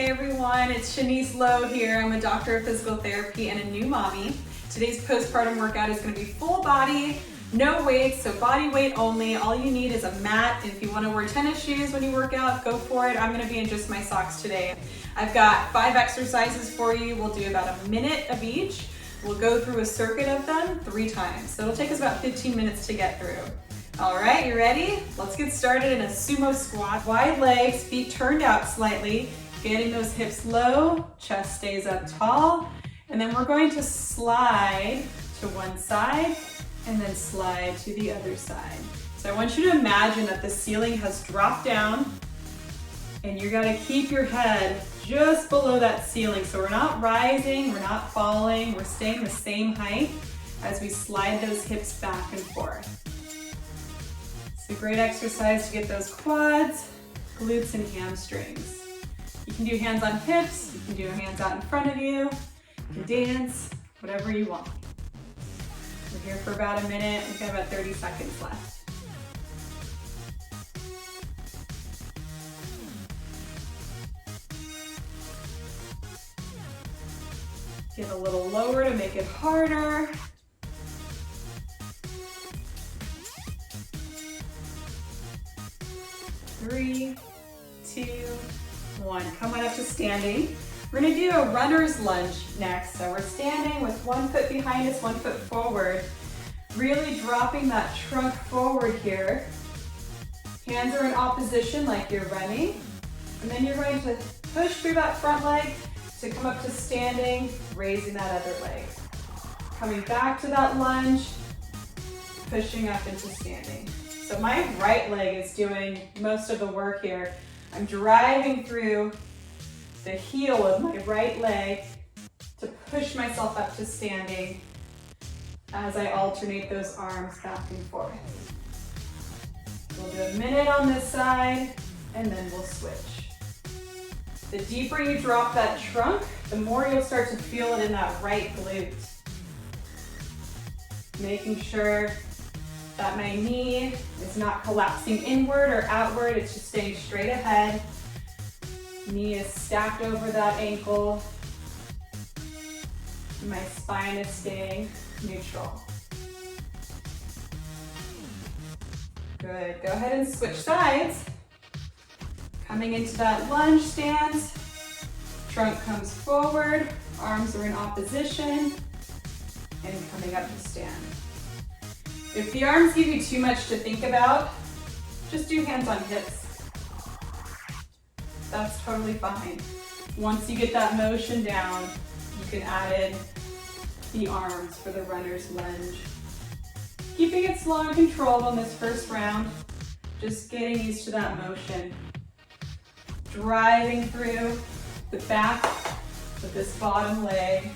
Hey everyone, it's Shanice Lowe here. I'm a doctor of physical therapy and a new mommy. Today's postpartum workout is going to be full body, no weights, so body weight only. All you need is a mat. If you want to wear tennis shoes when you work out, go for it. I'm going to be in just my socks today. I've got 5 exercises for you. We'll do about a minute of each. We'll go through a circuit of them 3 times. So it'll take us about 15 minutes to get through. All right, you ready? Let's get started in a sumo squat. Wide legs, feet turned out slightly, getting those hips low, chest stays up tall, and then we're going to slide to one side and then slide to the other side. So I want you to imagine that the ceiling has dropped down and you're gonna keep your head just below that ceiling. So we're not rising, we're not falling, we're staying the same height as we slide those hips back and forth. It's a great exercise to get those quads, glutes, and hamstrings. You can do hands on hips, you can do hands out in front of you, you can dance, whatever you want. We're here for about a minute, we've got about 30 seconds left. Get a little lower to make it harder. Three, 2, 1. Come on up to standing. We're gonna do a runner's lunge next. So we're standing with one foot behind us, one foot forward. Really dropping that trunk forward here. Hands are in opposition like you're running. And then you're going to push through that front leg to come up to standing, raising that other leg. Coming back to that lunge, pushing up into standing. So my right leg is doing most of the work here. I'm driving through the heel of my right leg to push myself up to standing as I alternate those arms back and forth. We'll do a minute on this side and then we'll switch. The deeper you drop that trunk, the more you'll start to feel it in that right glute. Making sure that my knee is not collapsing inward or outward, it's just staying straight ahead. Knee is stacked over that ankle. My spine is staying neutral. Good, go ahead and switch sides. Coming into that lunge stance, trunk comes forward, arms are in opposition, and coming up to stand. If the arms give you too much to think about, just do hands on hips. That's totally fine. Once you get that motion down, you can add in the arms for the runner's lunge. Keeping it slow and controlled on this first round, just getting used to that motion. Driving through the back of this bottom leg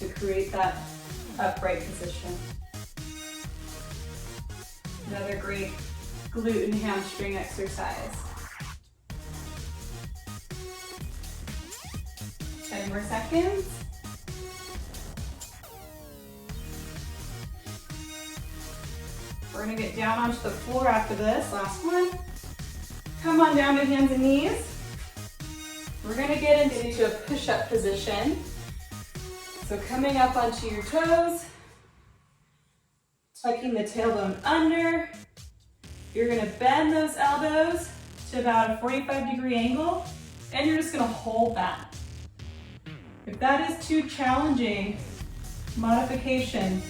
to create that upright position. Another great glute and hamstring exercise. 10 more seconds. We're gonna get down onto the floor after this, last one. Come on down to hands and knees. We're gonna get into a push-up position. So coming up onto your toes, tucking the tailbone under. You're gonna bend those elbows to about a 45-degree angle, and you're just gonna hold that. If that is too challenging, modification,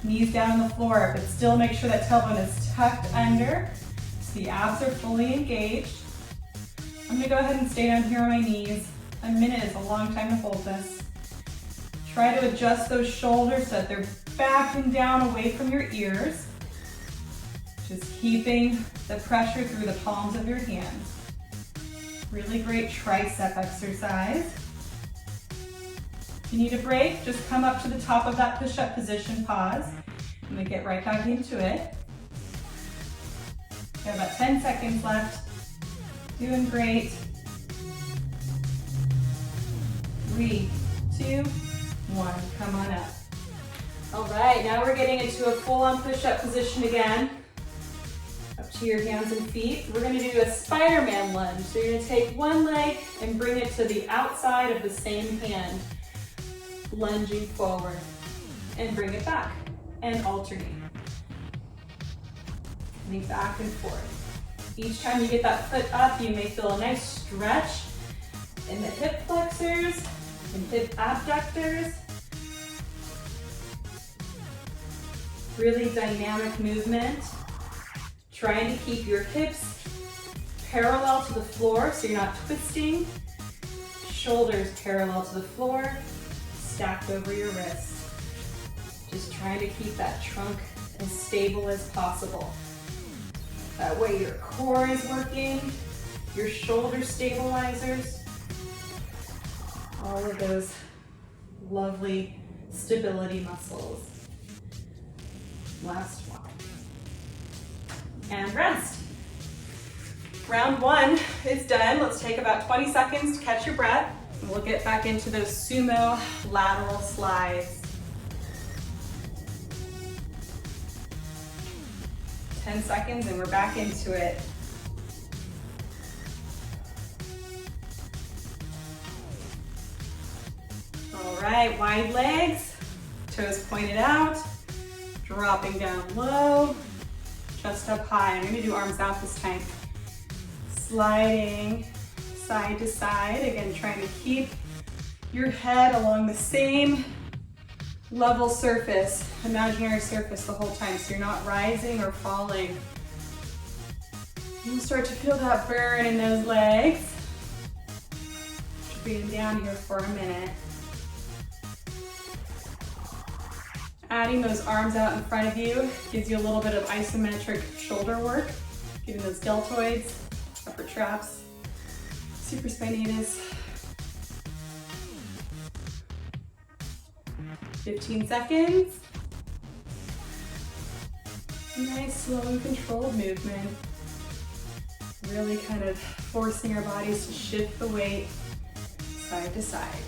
knees down on the floor, but still make sure that tailbone is tucked under, so the abs are fully engaged. I'm gonna go ahead and stay down here on my knees. A minute is a long time to hold this. Try to adjust those shoulders so that they're backing down away from your ears. Just keeping the pressure through the palms of your hands. Really great tricep exercise. If you need a break, just come up to the top of that push-up position, pause, and then get right back into it. Got about 10 seconds left. Doing great. 3, 2, 1, come on up. All right, now we're getting into a full-on push-up position again. Up to to your hands and feet. We're gonna do a Spider-Man lunge. So you're gonna take one leg and bring it to the outside of the same hand, lunging forward, and bring it back, and alternate. And back and forth. Each time you get that foot up, you may feel a nice stretch in the hip flexors and hip abductors. Really dynamic movement. Trying to keep your hips parallel to the floor so you're not twisting. Shoulders parallel to the floor, stacked over your wrists. Just trying to keep that trunk as stable as possible. That way your core is working, your shoulder stabilizers, all of those lovely stability muscles. Last one. And rest. Round one is done. Let's take about 20 seconds to catch your breath. And we'll get back into those sumo lateral slides. 10 seconds and we're back into it. All right, wide legs, toes pointed out, dropping down low, chest up high. I'm gonna do arms out this time. Sliding side to side, again, trying to keep your head along the same level surface, imaginary surface the whole time, so you're not rising or falling. You start to feel that burn in those legs. Just being down here for a minute. Adding those arms out in front of you gives you a little bit of isometric shoulder work, getting those deltoids, upper traps, supraspinatus. 15 seconds. Nice, slow and controlled movement. Really kind of forcing our bodies to shift the weight side to side.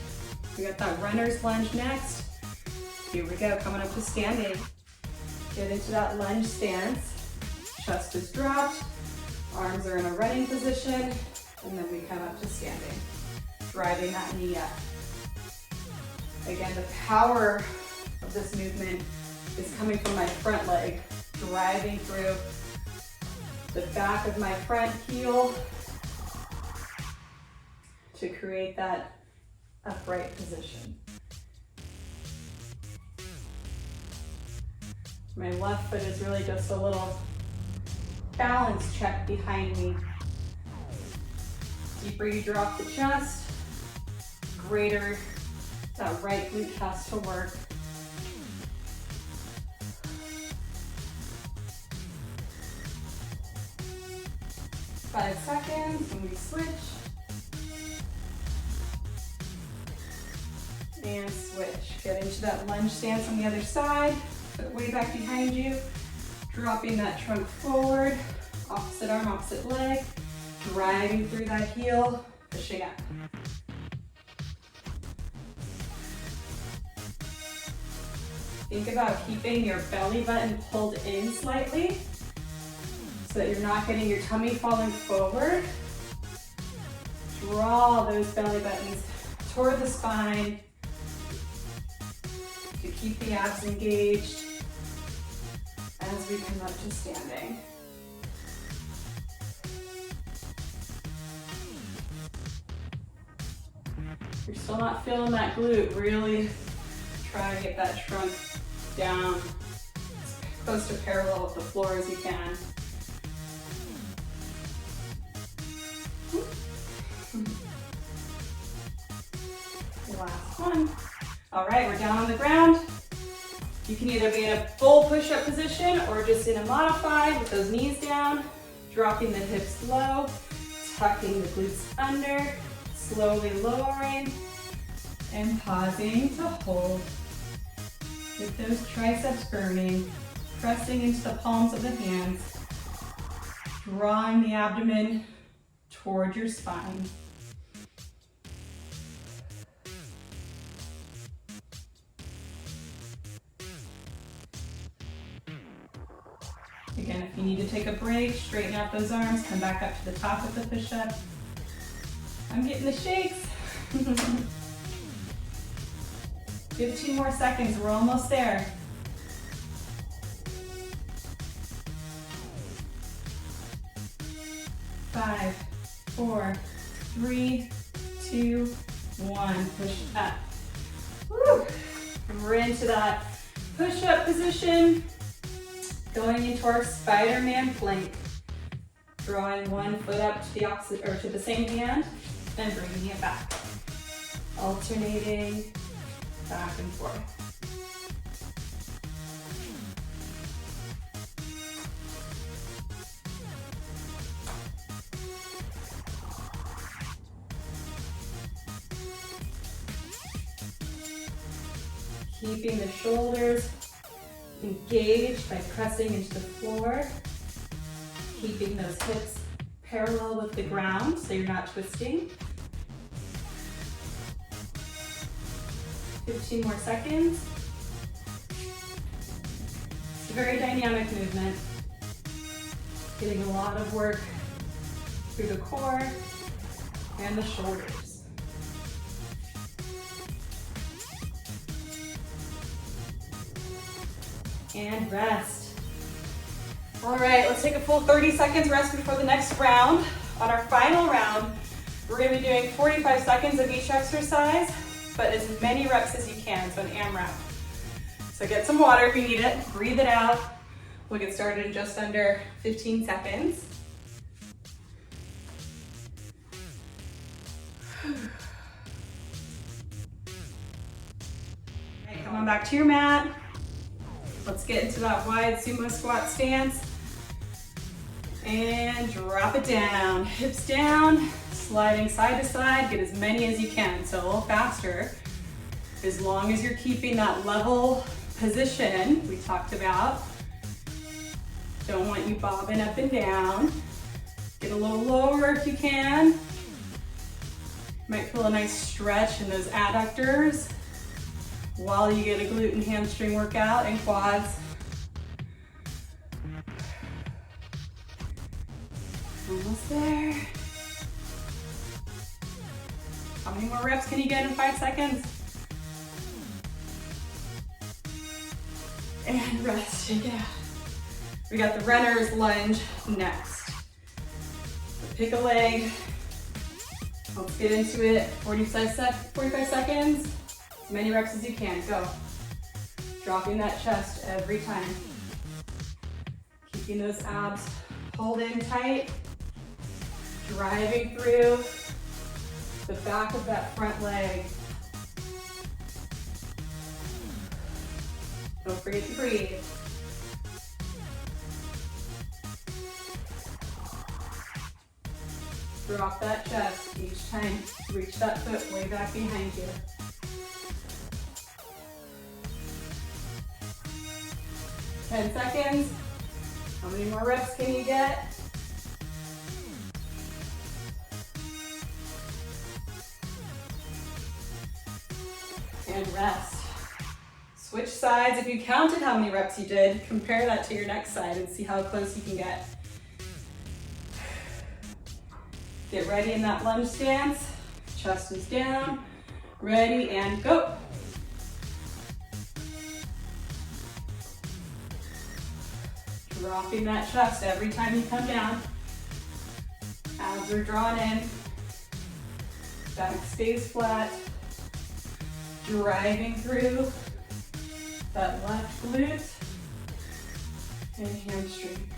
We got that runner's lunge next. Here we go, coming up to standing. Get into that lunge stance. Chest is dropped, arms are in a running position, and then we come up to standing, driving that knee up. Again, the power of this movement is coming from my front leg, driving through the back of my front heel to create that upright position. My left foot is really just a little balance check behind me. Deeper you drop the chest, greater that right glute has to work. Five seconds, and we switch. And switch. Get into that lunge stance on the other side. Put way back behind you. Dropping that trunk forward. Opposite arm, opposite leg. Driving through that heel, pushing up. Think about keeping your belly button pulled in slightly so that you're not getting your tummy falling forward. Draw those belly buttons toward the spine to keep the abs engaged as we come up to standing. If you're still not feeling that glute, really try to get that trunk down as close to parallel with the floor as you can. Last one. All right, we're down on the ground. You can either be in a full push-up position or just in a modified with those knees down, dropping the hips low, tucking the glutes under, slowly lowering, and pausing to hold. Get those triceps burning, pressing into the palms of the hands, drawing the abdomen toward your spine. Again, if you need to take a break, straighten out those arms, come back up to the top of the push-up. I'm getting the shakes. 15 more seconds, we're almost there. Five, 4, 3, 2, 1. Push up. Woo. We're into that push-up position. Going into our Spider-Man plank. Drawing one foot up to the opposite, or to the same hand, and bringing it back. Alternating back and forth. Keeping the shoulders engaged by pressing into the floor. Keeping those hips parallel with the ground so you're not twisting. 15 more seconds. It's a very dynamic movement. Getting a lot of work through the core and the shoulders. And rest. All right, let's take a full 30 seconds rest before the next round. On our final round, we're gonna be doing 45 seconds of each exercise, but as many reps as you can, so an AMRAP. So get some water if you need it, breathe it out. We'll get started in just under 15 seconds. All right, come on back to your mat. Let's get into that wide sumo squat stance. And drop it down, hips down, sliding side to side, get as many as you can, so a little faster. As long as you're keeping that level position we talked about. Don't want you bobbing up and down. Get a little lower if you can. Might feel a nice stretch in those adductors while you get a glute and hamstring workout and quads. Almost there. How many more reps can you get in 5 seconds? And rest again. We got the runner's lunge next. So pick a leg. Let's get into it. 45 seconds. As many reps as you can. Go. Dropping that chest every time. Keeping those abs pulled in tight. Driving through the back of that front leg. Don't forget to breathe. Drop that chest each time. Reach that foot way back behind you. Ten seconds. How many more reps can you get? And rest. Switch sides. If you counted how many reps you did, compare that to your next side and see how close you can get. Get ready in that lunge stance. Chest is down. Ready and go. Dropping that chest every time you come down. Abs are drawn in. Back stays flat. Driving through that left glute and hamstring.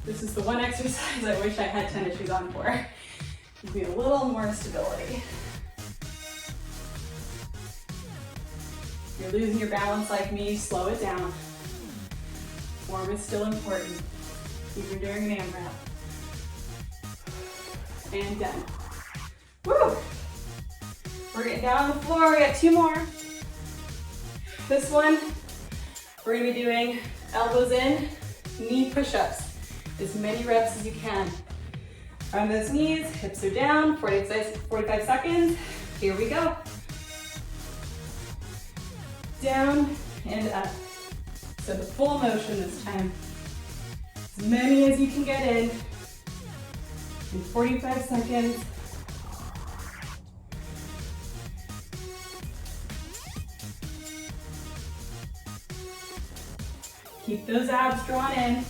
This is the one exercise I wish I had tennis shoes on for. Gives me a little more stability. If you're losing your balance like me, slow it down. Form is still important. Even during an AMRAP. And done. Woo! We're getting down on the floor. We got 2 more. This one, we're gonna be doing elbows in, knee push-ups. As many reps as you can. On those knees, hips are down, 45 seconds. Here we go. Down and up. So the full motion this time. As many as you can get in 45 seconds. Keep those abs drawn in.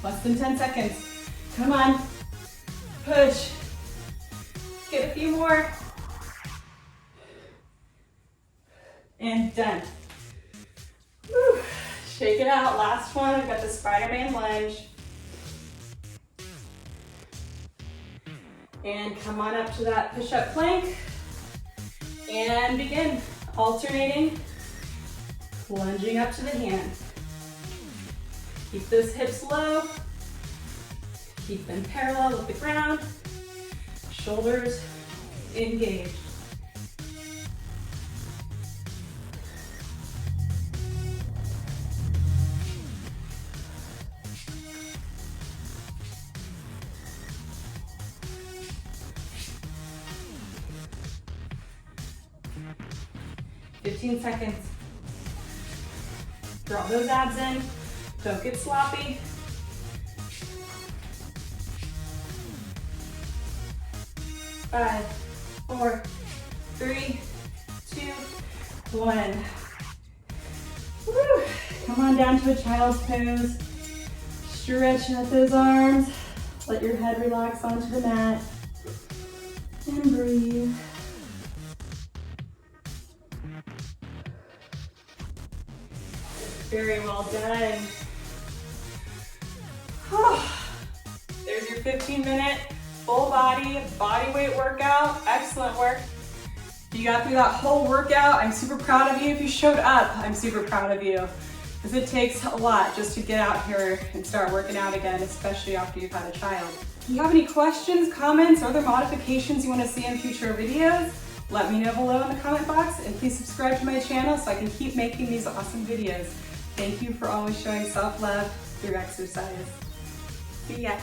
Less than 10 seconds. Come on. Push. Get a few more. And done. Whew. Shake it out. Last one. We've got the Spider-Man lunge. And come on up to that push-up plank. And begin alternating, plunging up to the hand. Keep those hips low. Keep them parallel with the ground. Shoulders engaged. $15 seconds. Draw those abs in. Don't get sloppy. Five, 4, 3, 2, 1. Woo. Come on down to a child's pose. Stretch out those arms. Let your head relax onto the mat. And breathe. Very well done. There's your 15-minute full body weight workout. Excellent work. You got through that whole workout. I'm super proud of you. If you showed up, I'm super proud of you. Because it takes a lot just to get out here and start working out again, especially after you've had a child. If you have any questions, comments, or other modifications you want to see in future videos, let me know below in the comment box, and please subscribe to my channel so I can keep making these awesome videos. Thank you for always showing self-love through exercise. See ya.